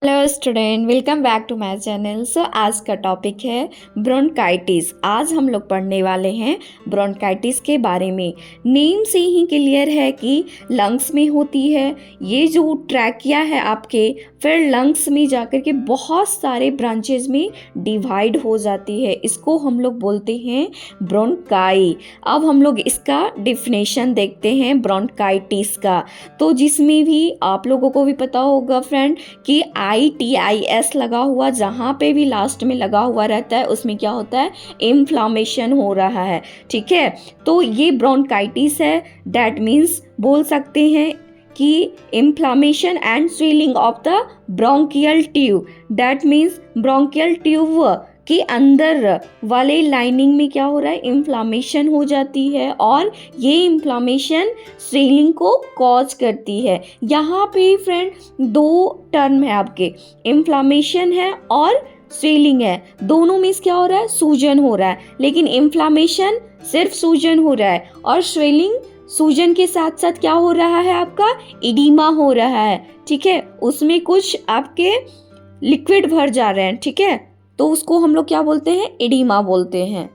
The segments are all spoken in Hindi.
Hello student, welcome back to my channel. आज का टॉपिक है ब्रोंकाइटिस। आज हम लोग पढ़ने वाले हैं ब्रोंकाइटिस के बारे में। नेम से ही क्लियर है कि लंग्स में होती है। ये जो ट्रैकिया है आपके, फिर लंग्स में जाकर के बहुत सारे ब्रांचेस में डिवाइड हो जाती है। इसको हम लोग बोलते हैं ब्रोंकाई। अब हम लोग इसका डिफिनेशन देखते हैं ब्रोंकाइटिस का। तो जिसमें भी आप लोगों को भी पता होगा फ्रेंड कि ITIS लगा हुआ, जहाँ पे भी लास्ट में लगा हुआ रहता है उसमें क्या होता है, इन्फ्लामेशन हो रहा है। ठीक है, तो ये ब्रोंकाइटिस है। डैट मीन्स बोल सकते हैं कि inflammation and swelling of the bronchial tube. That means bronchial tube के अंदर वाले लाइनिंग में क्या हो रहा है, इन्फ्लामेशन हो जाती है और ये इन्फ्लामेशन स्वेलिंग को कॉज करती है। यहाँ पे फ्रेंड दो टर्म है आपके, इन्फ्लामेशन है और स्वेलिंग है। दोनों में क्या हो रहा है, सूजन हो रहा है। लेकिन इन्फ्लामेशन सिर्फ सूजन हो रहा है और स्वेलिंग सूजन के साथ साथ क्या हो रहा है, आपका इडीमा हो रहा है। ठीक है, उसमें कुछ आपके लिक्विड भर जा रहे हैं। ठीक है, तो उसको हम लोग क्या बोलते हैं, इडीमा बोलते हैं।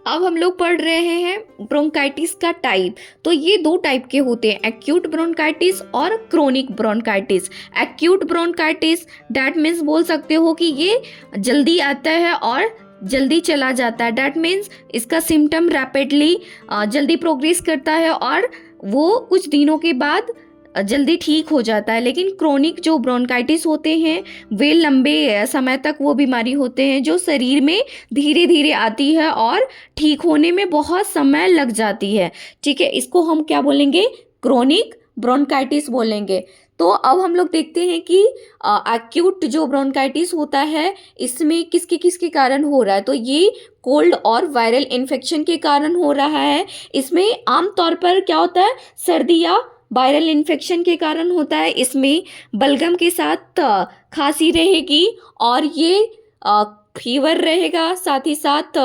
अब हम लोग पढ़ रहे हैं ब्रोंकाइटिस का टाइप। तो ये दो टाइप के होते हैं, एक्यूट ब्रोंकाइटिस और chronic bronchitis. Acute bronchitis that means बोल सकते हो कि ये जल्दी आता है और जल्दी चला जाता है। डैट मीन्स इसका सिम्टम रैपिडली जल्दी प्रोग्रेस करता है और वो कुछ दिनों के बाद जल्दी ठीक हो जाता है। लेकिन क्रोनिक जो ब्रोंकाइटिस होते हैं वे लंबे समय तक वो बीमारी होते हैं जो शरीर में धीरे धीरे आती है और ठीक होने में बहुत समय लग जाती है। ठीक है, इसको हम क्या बोलेंगे, क्रोनिक ब्रोंकाइटिस बोलेंगे। तो अब हम लोग देखते हैं कि एक्यूट जो ब्रोंकाइटिस होता है इसमें किसके किसके कारण हो रहा है। तो ये कोल्ड और वायरल इन्फेक्शन के कारण हो रहा है। इसमें आमतौर पर क्या होता है, सर्दी या वायरल इन्फेक्शन के कारण होता है। इसमें बलगम के साथ खांसी रहेगी और ये फीवर रहेगा, साथ ही साथ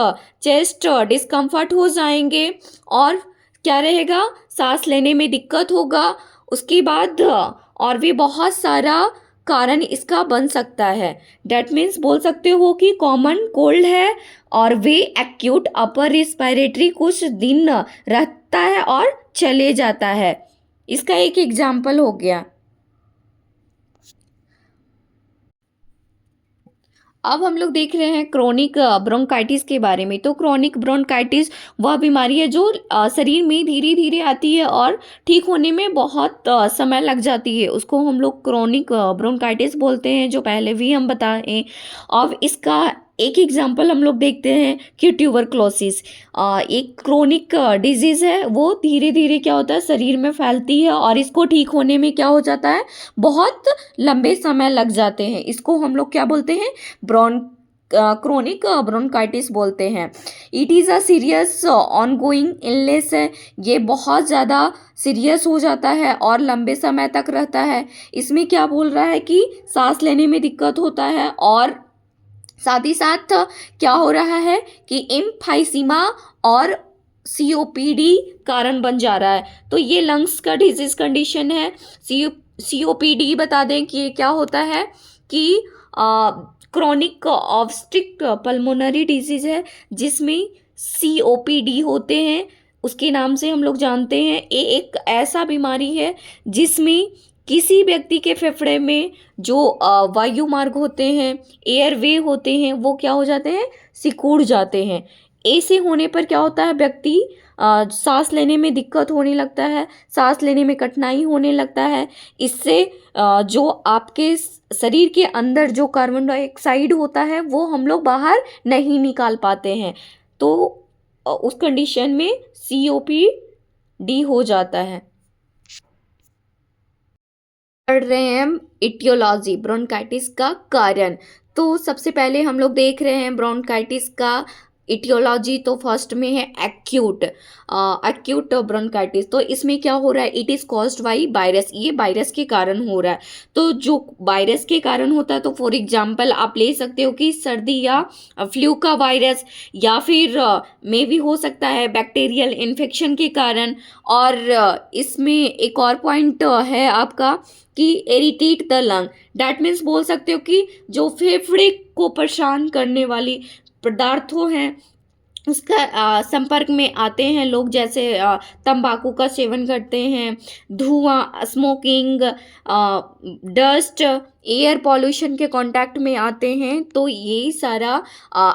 चेस्ट डिस्कम्फर्ट हो जाएंगे और क्या रहेगा, सांस लेने में दिक्कत होगा। उसके बाद और भी बहुत सारा कारण इसका बन सकता है। डैट मीन्स बोल सकते हो कि कॉमन कोल्ड है और वे एक्यूट अपर रिस्पायरेटरी कुछ दिन रहता है और चले जाता है। इसका एक एग्जाम्पल हो गया। अब हम लोग देख रहे हैं क्रोनिक ब्रोंकाइटिस के बारे में। तो क्रोनिक ब्रोंकाइटिस वह बीमारी है जो शरीर में धीरे धीरे आती है और ठीक होने में बहुत समय लग जाती है। उसको हम लोग क्रोनिक ब्रोंकाइटिस बोलते हैं, जो पहले भी हम बताएं। अब इसका एक एग्जाम्पल हम लोग देखते हैं कि ट्यूबरक्लोसिस एक क्रोनिक डिजीज़ है। वो धीरे धीरे क्या होता है, शरीर में फैलती है और इसको ठीक होने में क्या हो जाता है, बहुत लंबे समय लग जाते हैं। इसको हम लोग क्या बोलते हैं, ब्रोन क्रोनिक ब्रोंकाइटिस बोलते हैं। It is a serious ongoing illness है। ये बहुत ज़्यादा सीरियस हो जाता है और लंबे समय तक रहता है। इसमें क्या बोल रहा है कि सांस लेने में दिक्कत होता है और साथ ही साथ क्या हो रहा है कि एम्फाइसीमा और COPD कारण बन जा रहा है। तो ये लंग्स का डिजीज कंडीशन है। COPD बता दें कि ये क्या होता है कि क्रोनिक ऑब्स्ट्रिक्ट पल्मोनरी डिजीज है जिसमें COPD होते हैं। उसके नाम से हम लोग जानते हैं। ये एक ऐसा बीमारी है जिसमें किसी व्यक्ति के फेफड़े में जो वायु मार्ग होते हैं, एयरवे होते हैं, वो क्या हो जाते हैं, सिकुड़ जाते हैं। ऐसे होने पर क्या होता है, व्यक्ति सांस लेने में दिक्कत होने लगता है, सांस लेने में कठिनाई होने लगता है। इससे जो आपके शरीर के अंदर जो कार्बन डाइऑक्साइड होता है वो हम लोग बाहर नहीं निकाल पाते हैं। तो उस कंडीशन में COPD हो जाता है। पढ़ रहे हैं हम इटियोलॉजी, ब्रोंकाइटिस का कारण। तो सबसे पहले हम लोग देख रहे हैं ब्रोंकाइटिस का इटियोलॉजी तो फर्स्ट में है एक्यूट, एक्यूट ब्रोंकाइटिस। तो इसमें क्या हो रहा है, it is caused by virus, ये वायरस के कारण हो रहा है। तो जो वायरस के कारण होता है, तो फॉर एग्जांपल आप ले सकते हो कि सर्दी या फ्लू का वायरस, या फिर मे भी हो सकता है बैक्टीरियल इन्फेक्शन के कारण। और इसमें एक और पॉइंट है आपका कि irritate the lung, that means बोल सकते हो कि जो फेफड़े को परेशान करने वाली पदार्थों हैं उसका संपर्क में आते हैं लोग, जैसे तंबाकू का सेवन करते हैं, धुआं, स्मोकिंग, डस्ट, एयर पॉल्यूशन के कांटेक्ट में आते हैं, तो ये सारा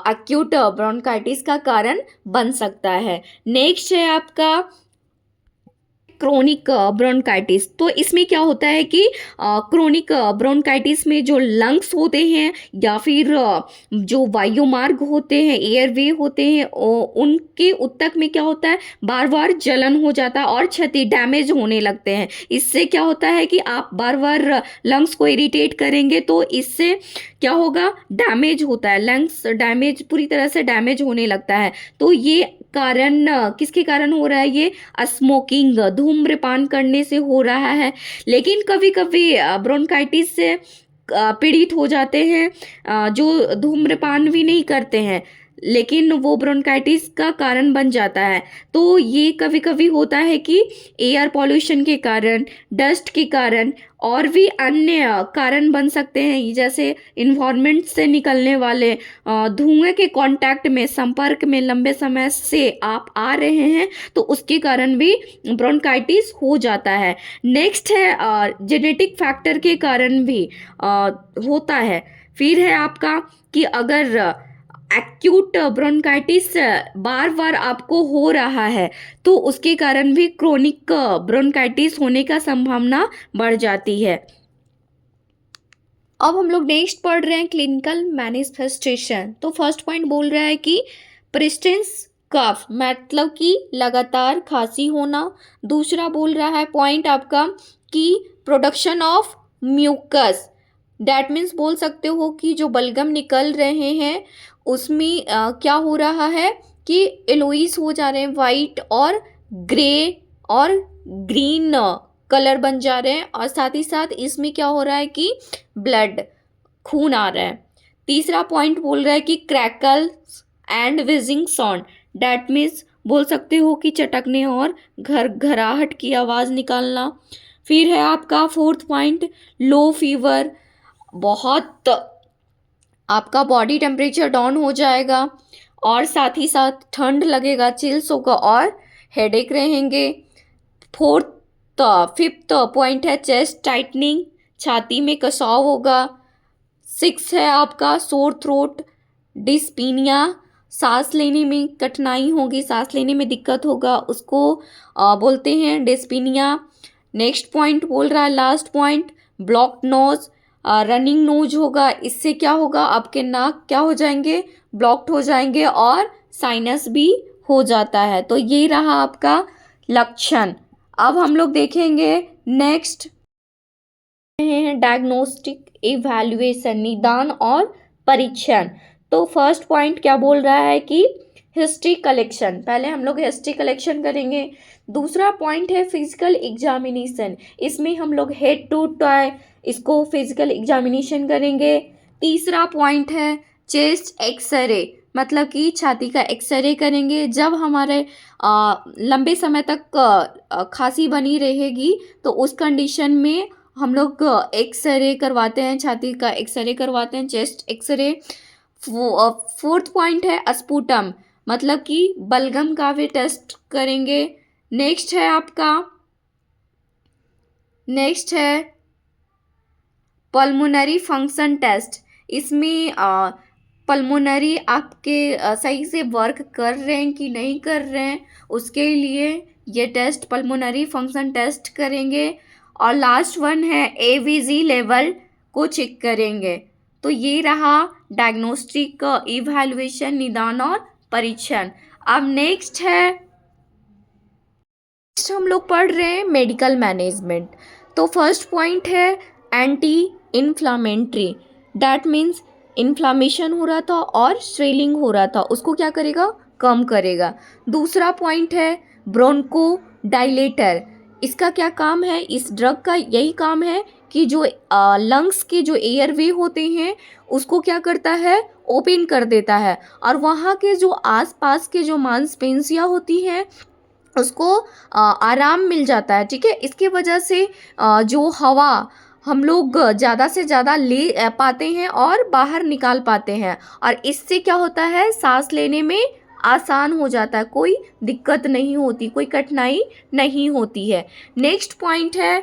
एक्यूट ब्रोंकाइटिस का कारण बन सकता है। नेक्स्ट है आपका क्रोनिक ब्रोंकाइटिस। तो इसमें क्या होता है कि क्रोनिक ब्रोंकाइटिस में जो लंग्स होते हैं या फिर जो वायुमार्ग होते हैं, एयरवे होते हैं, उनके उत्तक में क्या होता है, बार बार जलन हो जाता है और क्षति, डैमेज होने लगते हैं। इससे क्या होता है कि आप बार बार लंग्स को इरिटेट करेंगे तो इससे क्या होगा, डैमेज होता है, लंग्स डैमेज, पूरी तरह से डैमेज होने लगता है। तो ये कारण किसके कारण हो रहा है, ये स्मोकिंग, धूम्रपान करने से हो रहा है। लेकिन कभी कभी ब्रोंकाइटिस से पीड़ित हो जाते हैं जो धूम्रपान भी नहीं करते हैं, लेकिन वो ब्रोंकाइटिस का कारण बन जाता है। तो ये कभी कभी होता है कि एयर पॉल्यूशन के कारण, डस्ट के कारण और भी अन्य कारण बन सकते हैं, जैसे इन्वायरमेंट से निकलने वाले धुएं के कांटेक्ट में, संपर्क में लंबे समय से आप आ रहे हैं तो उसके कारण भी ब्रोंकाइटिस हो जाता है। नेक्स्ट है जेनेटिक फैक्टर के कारण भी होता है। फिर है आपका कि अगर एक्यूट ब्रोंकाइटिस बार बार आपको हो रहा है तो उसके कारण भी क्रोनिक ब्रोंकाइटिस होने का संभावना बढ़ जाती है। अब हम लोग नेक्स्ट पढ़ रहे हैं क्लिनिकल मैनिफेस्टेशन। तो फर्स्ट पॉइंट बोल रहा है कि प्रेस्टेंस कफ, मतलब कि लगातार खांसी होना। दूसरा बोल रहा है पॉइंट आपका कि production of mucus, that means बोल सकते हो कि जो बलगम निकल रहे हैं उसमें क्या हो रहा है कि एलोइस हो जा रहे हैं, वाइट और ग्रे और ग्रीन कलर बन जा रहे हैं, और साथ ही साथ इसमें क्या हो रहा है कि ब्लड, खून आ रहा है। तीसरा पॉइंट बोल रहा है कि crackles and wheezing sound, that means बोल सकते हो कि चटकने और घर घराहट की आवाज़ निकालना। फिर है आपका फोर्थ पॉइंट लो फीवर, बहुत आपका बॉडी टेम्परेचर डाउन हो जाएगा और साथ ही साथ ठंड लगेगा, चिल्स होगा और हेडेक रहेंगे। फिफ्थ पॉइंट है चेस्ट टाइटनिंग, छाती में कसाव होगा। सिक्स है आपका सोर थ्रोट, डिस्पीनिया, सांस लेने में कठिनाई होगी, सांस लेने में दिक्कत होगा, उसको बोलते हैं डिस्पीनिया। नेक्स्ट पॉइंट बोल रहा है last point blocked nose, running nose होगा। इससे क्या होगा, आपके नाक क्या हो जाएंगे, ब्लॉक्ड हो जाएंगे और साइनस भी हो जाता है। तो ये रहा आपका लक्षण। अब हम लोग देखेंगे नेक्स्ट हैं डायग्नोस्टिक इवैल्यूएशन, निदान और परीक्षण। तो फर्स्ट पॉइंट क्या बोल रहा है कि हिस्ट्री कलेक्शन, पहले हम लोग हिस्ट्री कलेक्शन करेंगे। दूसरा पॉइंट है फिजिकल एग्जामिनेशन, इसमें हम लोग हेड टू टॉय इसको फिजिकल एग्जामिनेशन करेंगे। तीसरा पॉइंट है चेस्ट एक्सरे, मतलब कि छाती का एक्सरे करेंगे। जब हमारे लंबे समय तक खांसी बनी रहेगी तो उस कंडीशन में हम लोग एक्सरे करवाते हैं, छाती का एक्सरे करवाते हैं, चेस्ट एक्सरे। फोर्थ पॉइंट है अस्पुटम, मतलब कि बलगम का भी टेस्ट करेंगे। नेक्स्ट है पल्मोनरी फंक्शन टेस्ट, इसमें पल्मोनरी आपके सही से वर्क कर रहे हैं कि नहीं कर रहे हैं, उसके लिए ये टेस्ट पल्मोनरी फंक्शन टेस्ट करेंगे। और लास्ट वन है एवीजी लेवल को चेक करेंगे। तो ये रहा डायग्नोस्टिक इवैल्यूएशन, निदान और परीक्षण। अब नेक्स्ट हम लोग पढ़ रहे हैं मेडिकल मैनेजमेंट। तो फर्स्ट पॉइंट है anti inflammatory, that means inflammation हो रहा था और स्वेलिंग हो रहा था, उसको क्या करेगा, कम करेगा। दूसरा पॉइंट है ब्रोंको डायलेटर। इसका क्या काम है, इस ड्रग का यही काम है कि जो लंग्स के जो एयरवे होते हैं उसको क्या करता है, ओपन कर देता है, और वहाँ के जो आसपास के जो मांसपेशियाँ होती हैं उसको आराम मिल जाता है। ठीक है, इसके वजह से जो हवा हम लोग ज़्यादा से ज़्यादा ले पाते हैं और बाहर निकाल पाते हैं, और इससे क्या होता है, सांस लेने में आसान हो जाता है, कोई दिक्कत नहीं होती, कोई कठिनाई नहीं होती है। नेक्स्ट पॉइंट है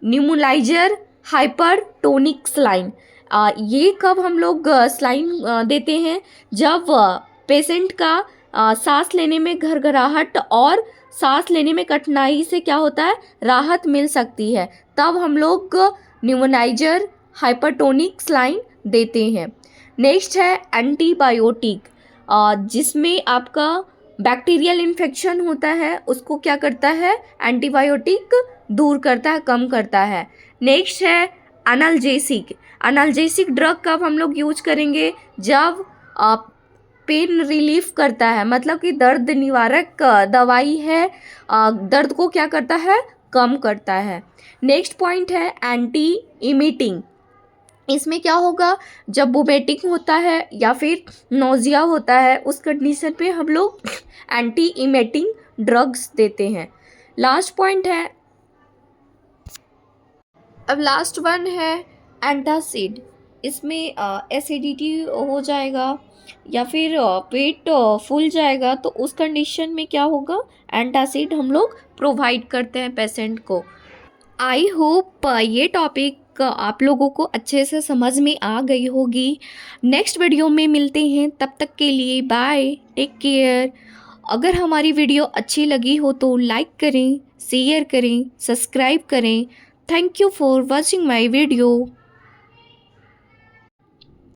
न्यूमुलाइजर हाइपरटोनिक स्लाइन। ये कब हम लोग स्लाइन देते हैं, जब पेशेंट का सांस लेने में घरघराहट और सांस लेने में कठिनाई से क्या होता है, राहत मिल सकती है, तब हम लोग न्यूमोनाइजर हाइपरटोनिक स्लाइन देते हैं। नेक्स्ट है एंटीबायोटिक, जिसमें आपका बैक्टीरियल इन्फेक्शन होता है, उसको क्या करता है, एंटीबायोटिक दूर करता है, कम करता है। नेक्स्ट है एनाल्जेसिक। एनाल्जेसिक ड्रग कब हम लोग यूज करेंगे, जब पेन रिलीफ करता है, मतलब कि दर्द निवारक दवाई है, दर्द को क्या करता है, कम करता है। नेक्स्ट पॉइंट है एंटी इमिटिंग। इसमें क्या होगा, जब वोमिटिंग होता है या फिर नोजिया होता है, उस कंडीशन पे हम लोग एंटी इमिटिंग ड्रग्स देते हैं। लास्ट पॉइंट है, अब लास्ट वन है एंटासिड। इसमें एसिडिटी हो जाएगा या फिर पेट फूल जाएगा, तो उस कंडीशन में क्या होगा, एंटासिड हम लोग प्रोवाइड करते हैं पेशेंट को। आई होप ये टॉपिक आप लोगों को अच्छे से समझ में आ गई होगी। नेक्स्ट वीडियो में मिलते हैं, तब तक के लिए बाय, टेक केयर। अगर हमारी वीडियो अच्छी लगी हो तो लाइक करें, शेयर करें, सब्सक्राइब करें। Thank you for watching my video.